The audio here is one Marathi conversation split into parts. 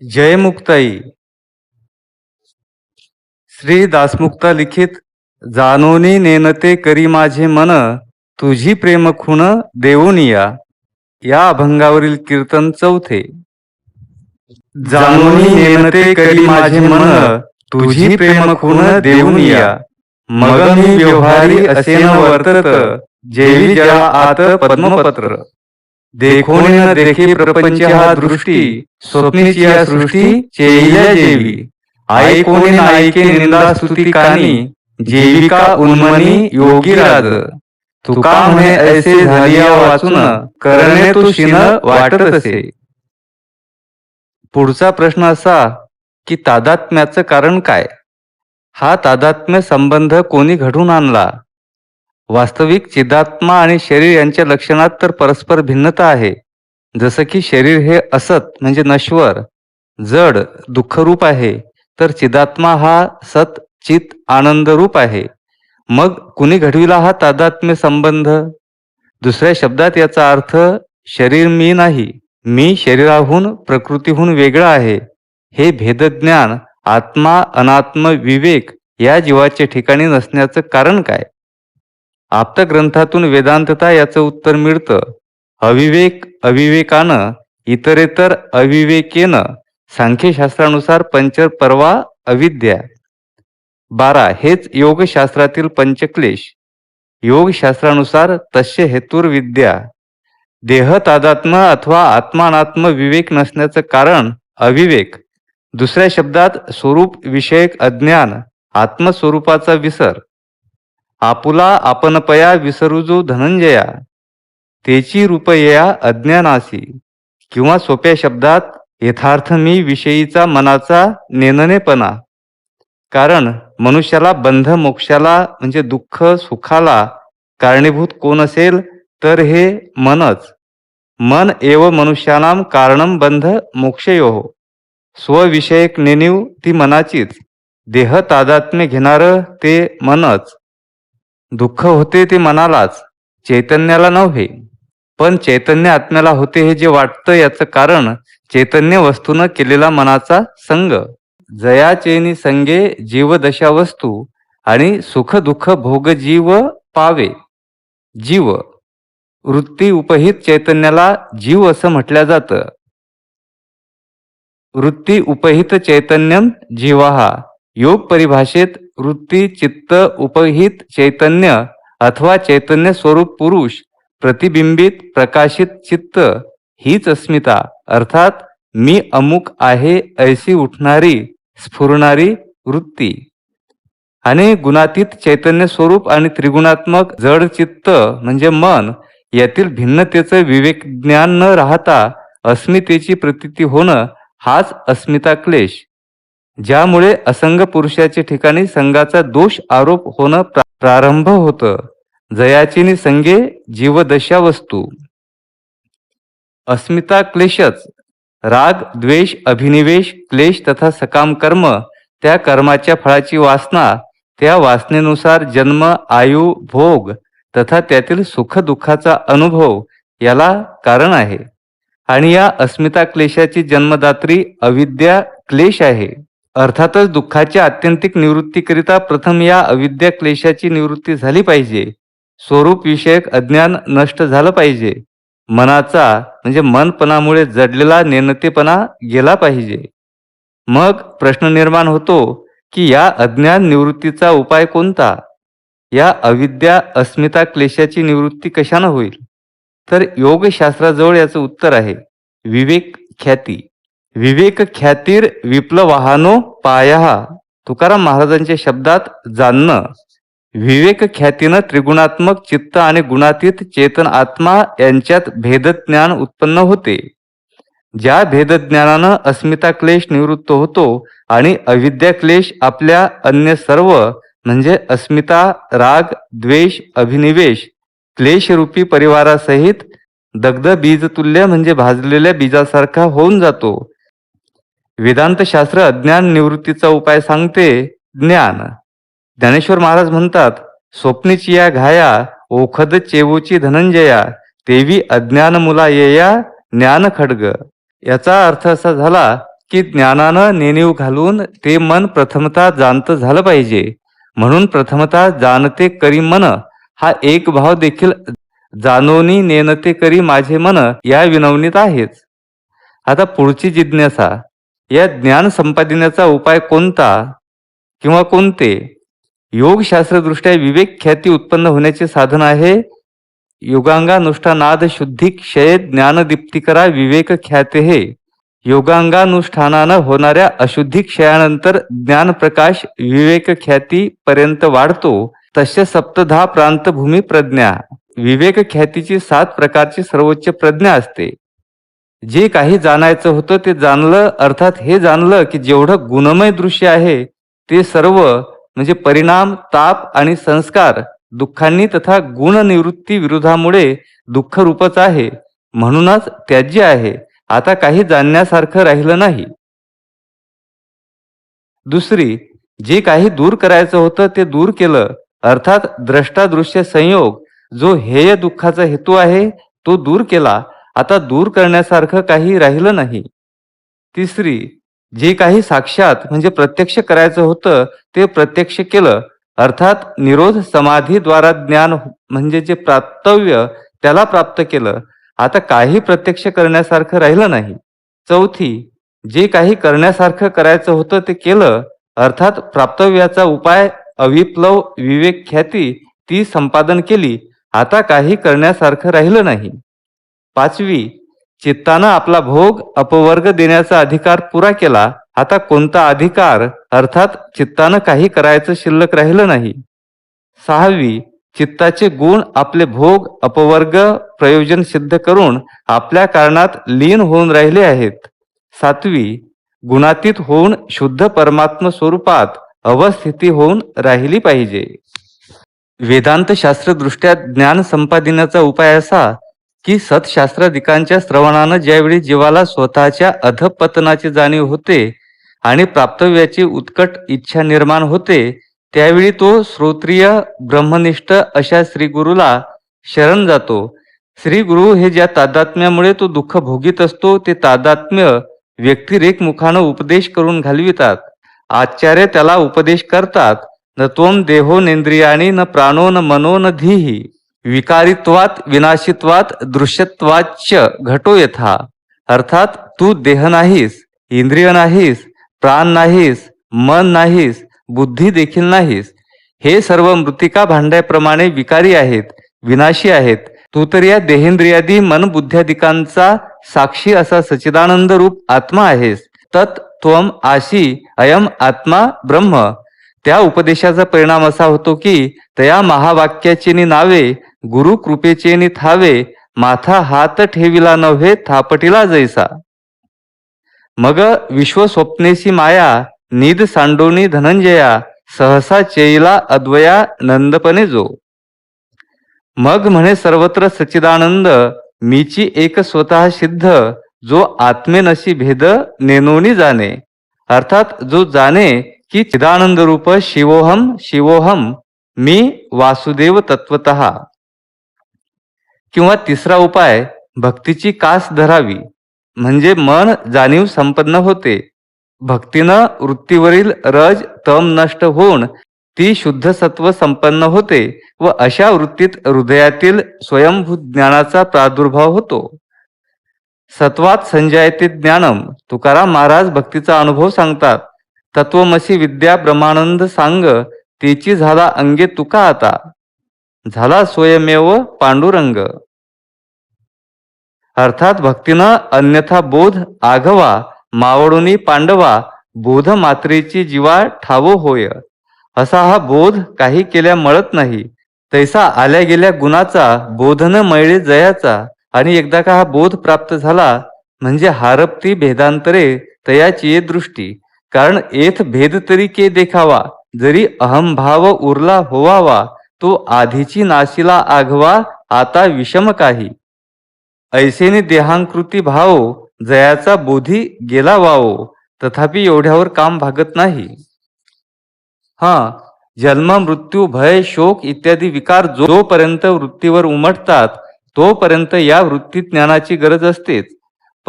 जय मुक्ताई. श्री दासमुक्ता लिखित जानोनी नेनते करी माझे मन, तुझी प्रेम खुण देऊनिया. या अभंगावरील कीर्तन चौथे. जानोनी नेनते करी माझे मन, तुझी प्रेम खुण देऊनिया. मग मी व्यवहारी असे न वर्तत, जेवी जळा आत पद्मपत्र. देखोने न देखे प्रपंच हा दृष्टी, स्वप्नीची या सृष्टी चेल्या जेवी. ऐकोने न ऐके निंदा स्तुती कानी, जेविका उन्मनी योगी राज. तुका म्हणे ऐसे झालिया वाचून, करणे तू शिन वाटत असे. पुढचा प्रश्न असा की तादात्म्याचं कारण काय? हा तादात्म्य संबंध कोणी घडून आणला? वास्तविक चिदात्मा आणि शरीर यांच्या लक्षणात तर परस्पर भिन्नता आहे. जसं की शरीर हे असत म्हणजे नश्वर, जड, दुःखरूप आहे, तर चिदात्मा हा सत, चित, आनंद रूप आहे. मग कुणी घडविला हा तादात्म्य संबंध? दुसऱ्या शब्दात याचा अर्थ शरीर मी नाही, मी शरीराहून प्रकृतीहून वेगळा आहे. हे भेदज्ञान, आत्मा अनात्म विवेक या जीवाच्या ठिकाणी नसण्याचं कारण काय? आप्तग्रंथातून वेदांतता याचं उत्तर मिळतं. अविवेक अविवेकानं, इतरेतर अविवेकेनं. सांख्यशास्त्रानुसार पंचपर्वा अविद्या. 12 हेच योगशास्त्रातील पंचक्लेश. योगशास्त्रानुसार तस्य हेतुर्विद्या. देह तादात्म्य अथवा आत्मानात्म विवेक नसण्याचं कारण अविवेक. दुसऱ्या शब्दात स्वरूप विषयक अज्ञान, आत्मस्वरूपाचा विसर. आपुला आपणपया विसरुजो धनंजया, तेची रूपया अज्ञानासी. किंवा सोप्या शब्दात यथार्थ मी विषयीचा मनाचा नेननेपणा. कारण मनुष्याला बंध मोक्षाला म्हणजे दुःख सुखाला कारणीभूत कोण असेल तर हे मनच. मन एव मनुष्यानाम कारणम बंध मोक्षयोः. स्वविषयक नेणीव ती मनाचीच. देह तादात्म्य घेणारं ते मनच. दुःख होते ते मनालाच, चैतन्याला नव्हे. पण चैतन्य आत्म्याला होते हे जे वाटतं याचं कारण चैतन्य वस्तूनं केलेला मनाचा संग. जयाचेनी संगे जीवदशा वस्तू आणि सुख दुःख भोग जीव पावे. जीव वृत्ती उपहित चैतन्याला जीव असं म्हटलं जातं. वृत्ती उपहित चैतन्यम जीवाहा. योग परिभाषेत वृत्ती चित्त उपहित चैतन्य अथवा चैतन्य स्वरूप पुरुष, प्रतिबिंबित प्रकाशित चित्त हीच अस्मिता, अर्थात मी अमुक आहे ऐसी उठणारी स्फुरणारी वृत्ती. आणि गुणातीत चैतन्य स्वरूप आणि त्रिगुणात्मक जड चित्त म्हणजे मन यातील भिन्नतेचं विवेक ज्ञान न राहता अस्मितेची प्रतीती होणं हाच अस्मिता क्लेश. ज्यामुळे असंग पुरुषाच्या ठिकाणी संघाचा दोष आरोप होणं प्रारंभ होतं. जयाचिनी संगे जीवदशा वस्तू. अस्मिता क्लेशच. राग द्वेष अभिनिवेश क्लेश तथा सकाम कर्म, त्या कर्माच्या फळाची वासना, त्या वासनेनुसार जन्म आयु भोग तथा त्यातील सुख दुःखाचा अनुभव याला कारण आहे. आणि या अस्मिता क्लेशाची जन्मदात्री अविद्या क्लेश आहे. अर्थातच दुःखाच्या आत्यंतिक निवृत्तीकरिता प्रथम या अविद्या क्लेशाची निवृत्ती झाली पाहिजे. स्वरूप विषयक अज्ञान नष्ट झालं पाहिजे. मनाचा म्हणजे मनपणामुळे जडलेला नेनतेपणा गेला पाहिजे. मग प्रश्न निर्माण होतो की या अज्ञान निवृत्तीचा उपाय कोणता? या अविद्या अस्मिता क्लेशाची निवृत्ती कशानं होईल? तर योगशास्त्राजवळ याचं उत्तर आहे. विवेक ख्याती. विवेक ख्यातीर विप्लवाहानो पाया. तुकाराम महाराजांच्या शब्दात जाणणं. विवेक ख्यातीनं त्रिगुणात्मक चित्त आणि गुणातीत चेतन आत्मा यांच्यात भेदज्ञान उत्पन्न होते. ज्या भेदज्ञानानं अस्मिता क्लेश निवृत्त होतो आणि अविद्या क्लेश आपल्या अन्य सर्व म्हणजे अस्मिता राग द्वेष अभिनिवेश क्लेशरूपी परिवारासहित दग्ध बीजतुल्य म्हणजे भाजलेल्या बीजासारखा होऊन जातो. वेदांतशास्त्र अज्ञान निवृत्तीचा उपाय सांगते. ज्ञान. ज्ञानेश्वर महाराज म्हणतात, स्वप्नीची या घाया ओखद चेवूची धनंजया, तेवी अज्ञान मुला येया ज्ञान खड्ग. याचा अर्थ असा झाला की ज्ञानानं नेणीव घालून ते मन प्रथमतः जाणतं झालं पाहिजे. म्हणून प्रथमतः जाणते करी मन हा एक भाव देखील जाणोनी नेनते करी माझे मन या विनवणीत आहेच. आता पुढची जिज्ञासा, या ज्ञान संपादनाचा उपाय कोणता किंवा कोणते? योगशास्त्रदृष्ट्या विवेक ख्याती उत्पन्न होण्याचे साधन आहे योगांगानुष्ठानाद शुद्धी क्षय ज्ञानदीप्तिकरा विवेक ख्याते हे. योगांगानुष्ठानानं होणाऱ्या अशुद्धी क्षयानंतर ज्ञानप्रकाश विवेक ख्याती पर्यंत वाढतो. तस्य सप्तधा प्रांतभूमी प्रज्ञा. विवेक ख्यातीची 7 प्रकारची सर्वोच्च प्रज्ञा असते. जे काही जाणायचं होतं ते जाणलं, अर्थात हे जाणलं की जेवढं गुणमय दृश्य आहे ते सर्व म्हणजे परिणाम, ताप आणि संस्कार दुःखांनी तथा गुणनिवृत्ती विरोधामुळे दुःखरूपच आहे, म्हणूनच त्याज्य आहे. आता काही जाणण्यासारखं राहिलं नाही. दुसरी, जे काही दूर करायचं होतं ते दूर केलं, अर्थात द्रष्टादृश्य संयोग जो हेय दुःखाचा हेतू आहे तो दूर केला. आता दूर करण्यासारखं काही राहिलं नाही. तिसरी, जे काही साक्षात म्हणजे प्रत्यक्ष करायचं होतं ते प्रत्यक्ष केलं, अर्थात निरोध समाधीद्वारा ज्ञान म्हणजे जे प्राप्तव्य त्याला प्राप्त केलं. आता काही प्रत्यक्ष करण्यासारखं राहिलं नाही. चौथी, जे काही करण्यासारखं करायचं होतं ते केलं, अर्थात प्राप्तव्याचा उपाय अविप्लव विवेक ख्याती ती संपादन केली. आता काही करण्यासारखं राहिलं नाही. पाचवी, चित्तानं आपला भोग अपवर्ग देण्याचा अधिकार पुरा केला. आता कोणता अधिकार, अर्थात चित्तानं काही करायचं शिल्लक राहिलं नाही. सहावी, चित्ताचे गुण आपले भोग अपवर्ग प्रयोजन सिद्ध करून आपल्या कारणात लीन होऊन राहिले आहेत. सातवी, गुणातीत होऊन शुद्ध परमात्म स्वरूपात अवस्थिती होऊन राहिली पाहिजे. वेदांत शास्त्रदृष्ट्या ज्ञान संपादनाचा उपाय असा की सत्शास्त्रादिकांच्या श्रवणानं ज्यावेळी जीवाला स्वतःच्या अधपतनाची जाणीव होते आणि प्राप्तव्याची उत्कट इच्छा निर्माण होते, त्यावेळी तो श्रोत्रिय ब्रह्मनिष्ठ अशा श्रीगुरूला शरण जातो. श्रीगुरु हे ज्या तादात्म्यामुळे तो दुःख भोगीत असतो ते तादात्म्य व्यक्तिरेक मुखानं उपदेश करून घालवितात. आचार्य त्याला उपदेश करतात. न त्वं देहो नेंद्रियाणी न प्राणो न मनो न धीही विकारित्वात विनाशित्वात दृश्यत्वाच्च घटो यथा. अर्थात तू देह नाहीस, इंद्रिय नाहीस, प्राण नाहीस, मन नाहीस, बुद्धी देखील नाहीस. हे सर्व मृतिका भांड्याप्रमाणे विकारी आहेत, विनाशी आहेत. तू तर या देहेंद्रियादी मन बुद्ध्यादिकांचा साक्षी असा सच्चिदानंद रूप आत्मा आहेस. तत् त्वम आशी अयम आत्मा ब्रह्म. त्या उपदेशाचा परिणाम असा होतो की तया महावाक्याचेनी नावे गुरु कृपेचेनी थावे माथा हात ठेविला नव्हे थापटिला जैसा. मग विश्वस्वप्नेसी माया निद सांडोनी धनंजया सहसा चेईला अद्वया नंदपणे जो. मग म्हणे सर्वत्र सच्चिदानंद मीची एक स्वतः सिद्ध जो आत्मेनशी भेद नेनोनी जाणे. अर्थात जो जाणे की चिदानंद रूप शिवोहम शिवोहम मी वासुदेव तत्वतः. किंवा तिसरा उपाय, भक्तीची कास धरावी म्हणजे मन जाणीव संपन्न होते. भक्तीनं वृत्तीवरील रज तम नष्ट होऊन ती शुद्ध सत्व संपन्न होते व अशा वृत्तीत हृदयातील स्वयंभूत ज्ञानाचा प्रादुर्भाव होतो. सत्वात संजायते ज्ञानम. तुकाराम महाराज भक्तीचा अनुभव सांगतात. तत्वमसी विद्या ब्रह्मानंद सांग तेची झाला अंगे तुका आता. झाला स्वयमेव पांडुरंग. अर्थात भक्तीनं अन्यथा बोध आघवा मावळुनी पांडवा बोध मात्रेची जीवा ठावो होय. असा हा बोध काही केल्या मळत नाही. तैसा आल्या गेल्या गुणाचा बोधन मळले जयाचा. आणि एकदा का हा बोध प्राप्त झाला म्हणजे हारपती भेदांतरे तयाची दृष्टी. कारण एथ भेद तरी के देखावा जरी अहंभाव उरला होवावा तो आधीची नाशिला आघवा आता विषम काही. ऐसेनी देहांकृती भाव जयाचा बोधी गेला वावो. तथापि एवढ्यावर काम भागत नाही. जन्म मृत्यू भय शोक इत्यादी विकार जोपर्यंत वृत्तीवर उमटतात तोपर्यंत या वृत्ती ज्ञानाची गरज असतेच.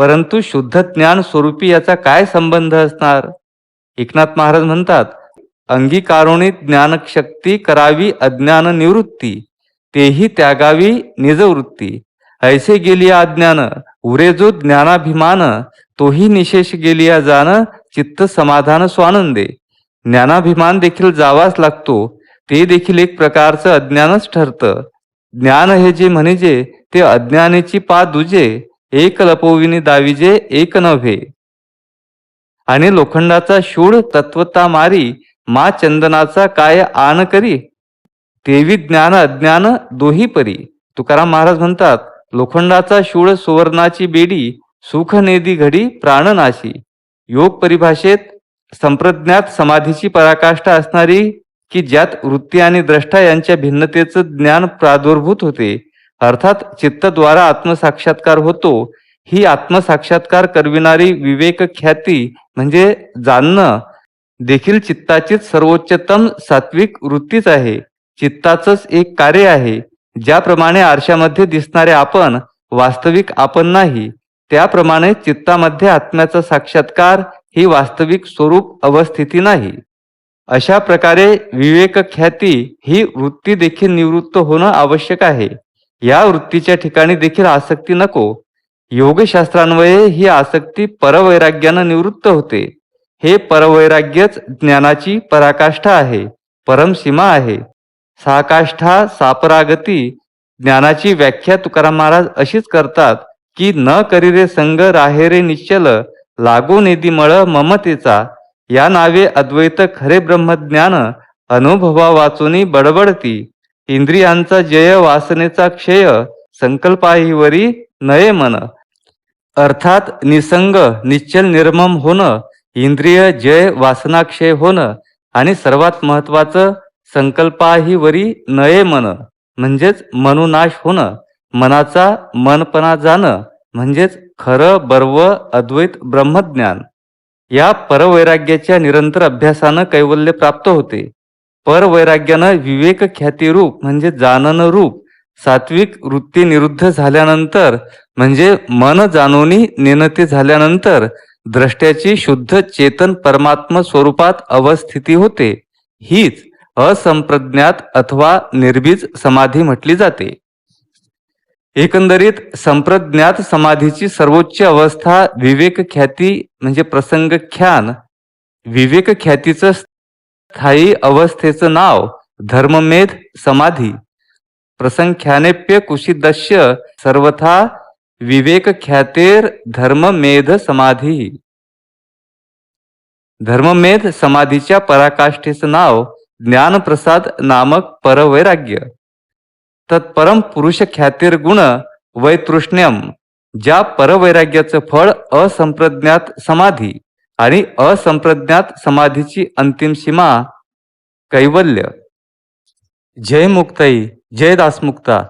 परंतु शुद्ध ज्ञान स्वरूपी याचा काय संबंध असणार? एकनाथ महाराज म्हणतात, अंगीकारोनी ज्ञानशक्ती करावी अज्ञान निवृत्ती, तेही त्यागावी निजवृत्ती. ऐसे गेलिया अज्ञान उरे जो ज्ञानाभिमान, तोही निशेष गेलिया जाण चित्त समाधान स्वानंदे. ज्ञानाभिमान देखील जावाच लागतो, ते देखील एक प्रकारचं अज्ञानच ठरतं. ज्ञान हे जे म्हणजे ते अज्ञानेची पा दुजे, एक लपविनी दाविजे एक नव्हे. आणि लोखंडाचा शूळ तत्वता मारी, मा चंदनाचा काय आन करी, तेवी ज्ञान अज्ञान दोही परी. तुकाराम महाराज म्हणतात, लोखंडाचा शूळ सुवर्णाची बेडी, सुख नेदी घडी प्राणनाशी. योग परिभाषेत संप्रज्ञात समाधीची पराकाष्ठा असणारी, की ज्यात वृत्ती आणि द्रष्टा यांच्या भिन्नतेचं ज्ञान प्रादुर्भूत होते, अर्थात चित्तद्वारा आत्मसाक्षात्कार होतो. ही आत्मसाक्षात्कार करविणारी विवेक ख्याती म्हणजे जाणणं देखील चित्ताचीच सर्वोच्चतम सात्विक वृत्तीच आहे. चित्ताचंच एक कार्य आहे. ज्याप्रमाणे आरशामध्ये दिसणारे आपण वास्तविक आपण नाही, त्याप्रमाणे चित्तामध्ये आत्म्याचा साक्षात्कार ही वास्तविक स्वरूप अवस्थिती नाही. अशा प्रकारे विवेक ख्याती ही वृत्ती देखील निवृत्त होणं आवश्यक आहे. या वृत्तीच्या ठिकाणी देखील आसक्ती नको. योगशास्त्रान्वये ही आसक्ती परवैराग्यानं निवृत्त होते. हे परवैराग्यच ज्ञानाची पराकाष्ठा आहे, परमसीमा आहे. साकाष्ठा सापरागती. ज्ञानाची व्याख्या तुकाराम महाराज अशीच करतात, की न करीरे संग राहेरे निश्चल, लागो नेदी मळ ममतेचा. या नावे अद्वैत खरे ब्रह्मज्ञान, अनुभवा वाचुनी बडबडती. इंद्रियांचा जय वासनेचा क्षय, संकल्पाहीवरी नये मन. अर्थात निसंग निश्चल निर्मम होणं, इंद्रिय जय वासनाक्षय होणं आणि सर्वात महत्वाचं संकल्पाहीवरी नये मन म्हणजेच मनोनाश होणं. मनाचा मनपणा जाणं म्हणजेच खरं बर्व अद्वैत ब्रह्मज्ञान. या परवैराग्याच्या निरंतर अभ्यासानं कैवल्य प्राप्त होते. परवैराग्यानं विवेक ख्यातीरूप म्हणजे जानन रूप सात्विक वृत्ती निरुद्ध झाल्यानंतर, म्हणजे मन जाणोनी नेणते झाल्यानंतर द्रष्ट्याची शुद्ध चेतन परमात्म स्वरूपात अवस्थिती होते. हीच असंप्रज्ञात अथवा निर्बीज समाधी म्हटली जाते. एकंदरीत संप्रज्ञात समाधीची सर्वोच्च अवस्था विवेक ख्याती म्हणजे प्रसंग ख्यान. विवेक ख्यातीचं स्थायी अवस्थेचं नाव धर्ममेध समाधी. प्रसंख्यानेप्य कुशिदस्य सर्वथा विवेक ख्यातेर धर्ममेध समाधी. धर्ममेध समाधीच्या पराकाष्ठेचं नाव ज्ञानप्रसाद नामक परवैराग्य. तत्परम पुरुष ख्यातीर गुण वैतृष्ण्यम. ज्या परवैराग्याचं फळ असंप्रज्ञात समाधी आणि असंप्रज्ञात समाधीची अंतिम सीमा कैवल्य. जय मुक्ताई, जय दासमुक्ता.